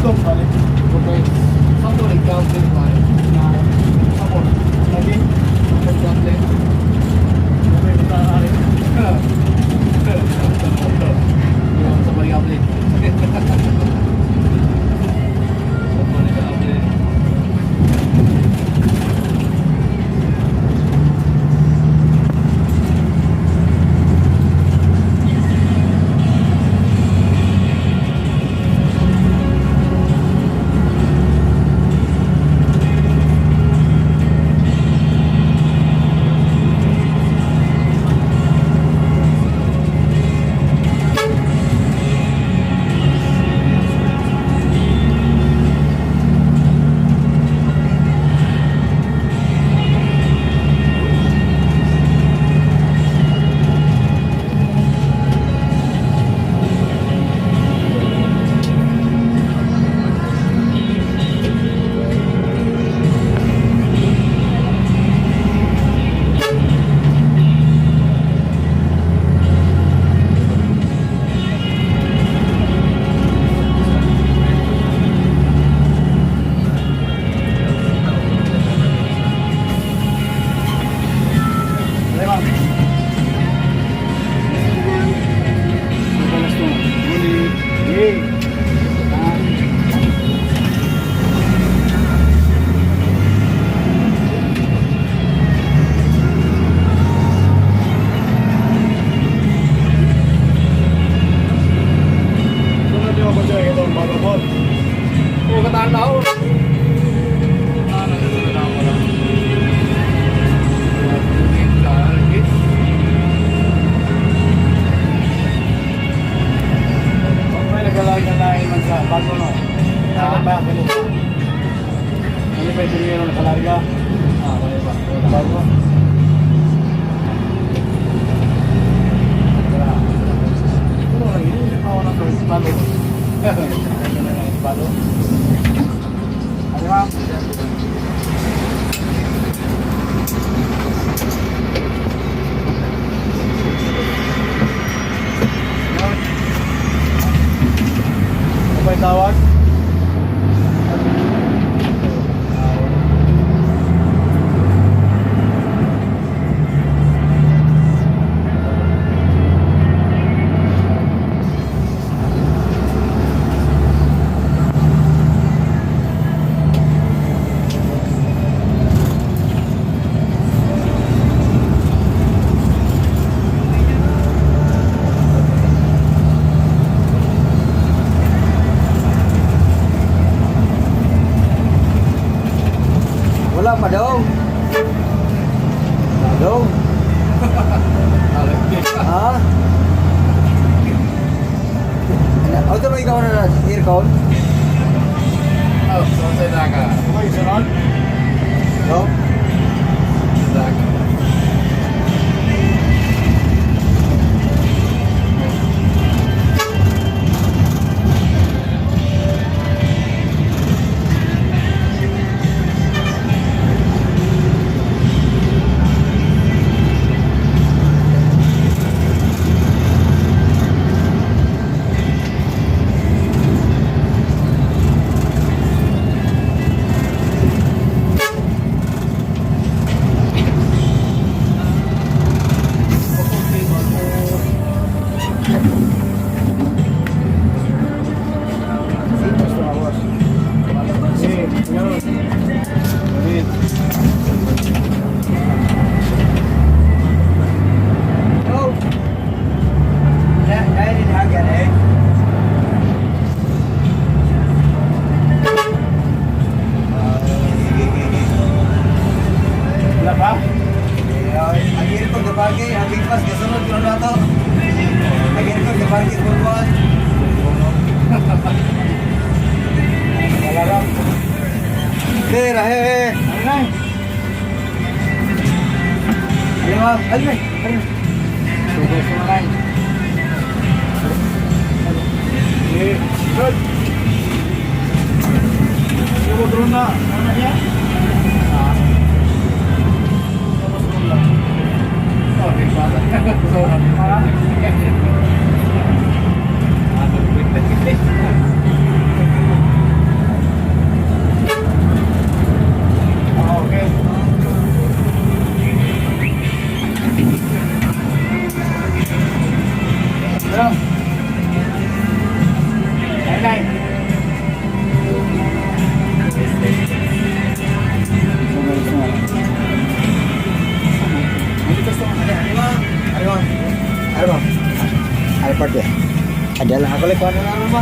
Ito, balik. bago. Ano lang yun? Ako lang ng palo. Palo. Ano ba? Ano ba yung tawag? Wala pa daw. Daw. Ha? Auto ba ikaw na earcon? Oh, selesai naga. Okay, sunod. No? Naga. No. Kaya din hagan eh. Wala pa? Ang earcon na bagay, ang big pass, kasunod ko na ito. Ang earcon na bagay, pulbuan. Wala lang. Tira, he. Ano na? Alimah, alimah. Sugo sa malay. Okay, good. Sugo drone na. Ano niya? Tapos drone lang. Oh, may bata. So, okay. Drum. Ay. Ano ba? Ano part eh? Ada lah aku lepas na naman ba?